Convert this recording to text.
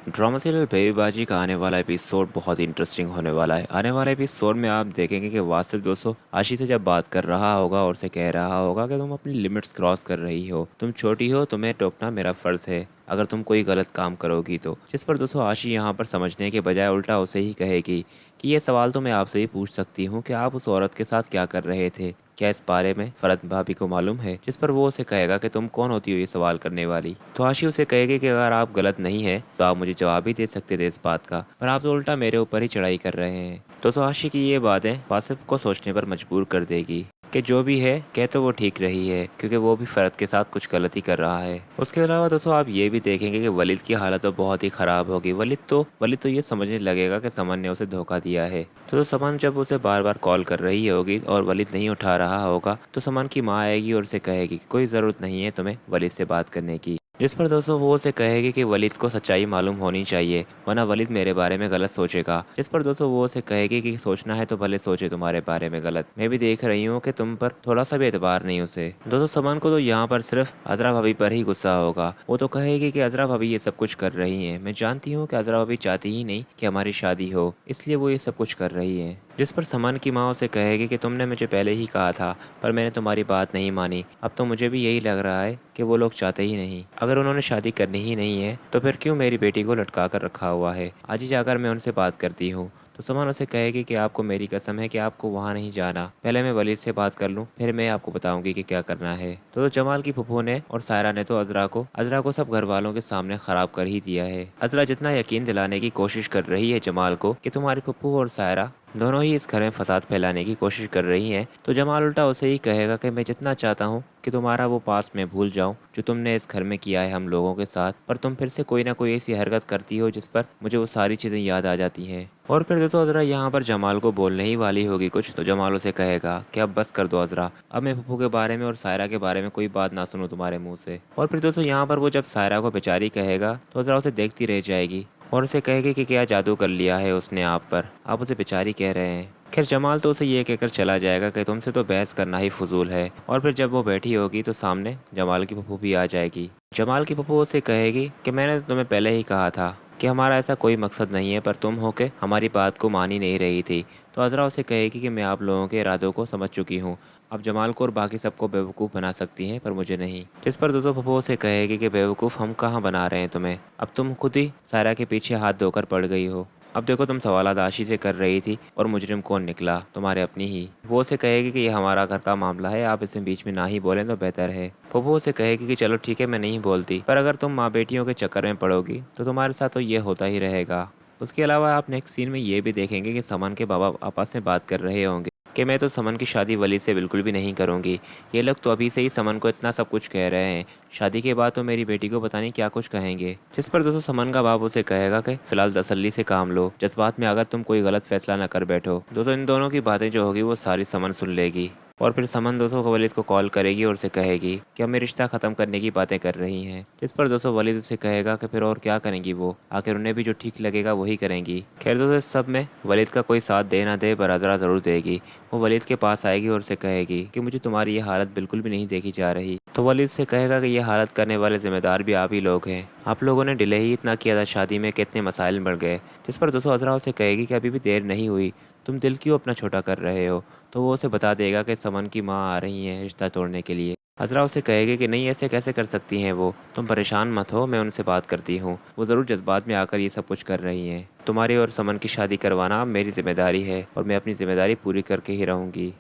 Drama serial बेबीबाजी का आने वाला एपिसोड बहुत ही इंटरेस्टिंग होने वाला है। आने वाले एपिसोड में आप देखेंगे कि वासिफ दोस्तों आशी से जब बात कर रहा होगा और उसे कह रहा होगा कि तुम अपनी लिमिट्स क्रॉस कर रही हो, तुम छोटी हो, तुम्हें टोकना मेरा फ़र्ज़ है अगर तुम कोई गलत काम करोगी तो। जिस पर दोस्तों आशी यहाँ पर समझने के बजाय उल्टा उसे ही कहेगी कि ये सवाल तो मैं आपसे ही पूछ सकती हूँ कि आप उस औरत के साथ क्या कर रहे थे, क्या इस बारे में फरहत भाभी को मालूम है। जिस पर वो उसे कहेगा कि तुम कौन होती हो ये सवाल करने वाली। तो आशी उसे कहेगी कि अगर आप गलत नहीं है तो आप मुझे जवाब ही दे सकते थे इस बात का, पर आप तो उल्टा मेरे ऊपर ही चढ़ाई कर रहे हैं। तो आशी की ये बातें वासिफ को सोचने पर मजबूर कर देगी कि जो भी है कह तो वो ठीक रही है, क्योंकि वो भी फरहत के साथ कुछ गलती कर रहा है। उसके अलावा दोस्तों आप ये भी देखेंगे कि वलीद की हालत तो बहुत ही ख़राब होगी। वलीद तो ये समझने लगेगा कि समन ने उसे धोखा दिया है। तो समन जब उसे बार बार कॉल कर रही होगी और वलीद नहीं उठा रहा होगा तो समन की माँ आएगी और उसे कहेगी कि कोई ज़रूरत नहीं है तुम्हें वलीद से बात करने की। जिस पर दोस्तों वो उसे कहेगी कि वलीद को सच्चाई मालूम होनी चाहिए, वरना वलीद मेरे बारे में गलत सोचेगा। जिस पर दोस्तों वो उसे कहेगी कि सोचना है तो भले सोचे तुम्हारे बारे में गलत, मैं भी देख रही हूँ कि तुम पर थोड़ा सा भी एतबार नहीं उसे। दोस्तों समान को तो यहाँ पर सिर्फ अजरा भाभी पर ही गुस्सा होगा। वो तो कहेगी कि अजरा भाभी ये सब कुछ कर रही हैं, मैं जानती हूँ कि अजरा भाभी चाहती ही नहीं कि हमारी शादी हो, इसलिए वो ये सब कुछ कर रही हैं। जिस पर समान की माँ उसे कहेगी कि तुमने मुझे पहले ही कहा था पर मैंने तुम्हारी बात नहीं मानी, अब तो मुझे भी यही लग रहा है कि वो लोग चाहते ही नहीं। अगर उन्होंने शादी करनी ही नहीं है तो फिर क्यों मेरी बेटी को लटका कर रखा हुआ है। आज ही जाकर मैं उनसे बात करती हूँ। तो समान उसे कहेगी कि आपको मेरी कसम है कि आपको वहाँ नहीं जाना, पहले मैं वलीद से बात कर लूँ फिर मैं आपको बताऊंगी कि क्या करना है। तो जमाल की फूफू ने और सायरा ने तो अजरा को सब घर वालों के सामने खराब कर ही दिया है। अजरा जितना यकीन दिलाने की कोशिश कर रही है जमाल को कि तुम्हारी फूफू और सायरा दोनों ही इस घर में फसाद फैलाने की कोशिश कर रही हैं, तो जमाल उल्टा उसे ही कहेगा कि मैं जितना चाहता हूँ कि तुम्हारा वो पास में भूल जाऊं जो तुमने इस घर में किया है हम लोगों के साथ, पर तुम फिर से कोई ना कोई ऐसी हरकत करती हो जिस पर मुझे वो सारी चीज़ें याद आ जाती हैं। और फिर दोस्तों अजरा यहाँ पर जमाल को बोलने ही वाली होगी कुछ, तो जमाल उसे कहेगा कि अब बस कर दो अजरा, अब मैं पप्पू के बारे में और सायरा के बारे में कोई बात ना सुनूं तुम्हारे मुंह से। और फिर दोस्तों यहाँ पर वो जब सायरा को बेचारी कहेगा तो अजरा उसे देखती रह जाएगी और उसे कहेगी कि क्या जादू कर लिया है उसने आप पर, आप उसे बेचारी कह रहे हैं। खैर जमाल तो उसे ये कहकर चला जाएगा कि तुमसे तो बहस करना ही फजूल है। और फिर जब वो बैठी होगी तो सामने जमाल की पप्पू भी आ जाएगी। जमाल की पप्पू उसे कहेगी कि मैंने तो तुम्हें पहले ही कहा था कि हमारा ऐसा कोई मकसद नहीं है, पर तुम हो के हमारी बात को मान ही नहीं रही थी। तो अजरा उसे कहेगी कि मैं आप लोगों के इरादों को समझ चुकी हूँ, अब जमाल को और बाकी सबको बेवकूफ़ बना सकती हैं पर मुझे नहीं। जिस पर दोस्तों पप्पू उसे कहेगी कि बेवकूफ़ हम कहाँ बना रहे हैं तुम्हें, अब तुम खुद ही सायरा के पीछे हाथ धोकर पड़ गई हो। अब देखो तुम सवालात आशी से कर रही थी और मुजरिम कौन निकला, तुम्हारे अपनी ही। वो उसे कहेगी कि ये हमारा घर का मामला है, आप इसमें बीच में ना ही बोलें तो बेहतर है। पप्पू उसे कहेगी कि चलो ठीक है मैं नहीं बोलती, पर अगर तुम माँ बेटियों के चक्कर में पड़ोगी तो तुम्हारे साथ तो ये होता ही रहेगा। उसके अलावा आप नेक्स्ट सीन में ये भी देखेंगे कि समन के बाबा आपस में बात कर रहे होंगे कि मैं तो समन की शादी वलीद से बिल्कुल भी नहीं करूँगी। ये लोग तो अभी से ही समन को इतना सब कुछ कह रहे हैं, शादी के बाद तो मेरी बेटी को पता नहीं क्या कुछ कहेंगे। जिस पर दोस्तों समन का बाप उसे कहेगा कि फिलहाल तसल्ली से काम लो, जज्बात में अगर तुम कोई गलत फैसला ना कर बैठो। दोस्तों इन दोनों की बातें जो होगी वो सारी समन सुन लेगी और फिर समन दोस्तों को वलीद को कॉल करेगी और उसे कहेगी कि हमें रिश्ता ख़त्म करने की बातें कर रही हैं। जिस पर दोस्तों वलीद उसे कहेगा कि फिर और क्या करेंगी वो, आखिर उन्हें भी जो ठीक लगेगा वही करेंगी। खैर दोस्तों इस सब में वलीद का कोई साथ दे ना दे पर अजरा ज़रूर देगी। वो वलीद के पास आएगी और उसे कहेगी कि मुझे तुम्हारी ये हालत बिल्कुल भी नहीं देखी जा रही। तो वलीद से कहेगा कि ये हालत करने वाले जिम्मेदार भी आप ही लोग हैं, आप लोगों ने डिले ही इतना किया था शादी में कि इतने मसाइल बढ़ गए। जिस पर दोस्तों अजरा उसे कहेगी कि अभी भी देर नहीं हुई, तुम दिल क्यों अपना छोटा कर रहे हो। तो वो उसे बता देगा कि समन की माँ आ रही हैं रिश्ता तोड़ने के लिए। अजरा उसे कहेगी कि नहीं ऐसे कैसे कर सकती हैं वो, तुम परेशान मत हो, मैं उनसे बात करती हूँ, वो ज़रूर जज्बात में आकर ये सब कुछ कर रही हैं। तुम्हारी और समन की शादी करवाना अब मेरी जिम्मेदारी है और मैं अपनी जिम्मेदारी पूरी करके ही रहूँगी।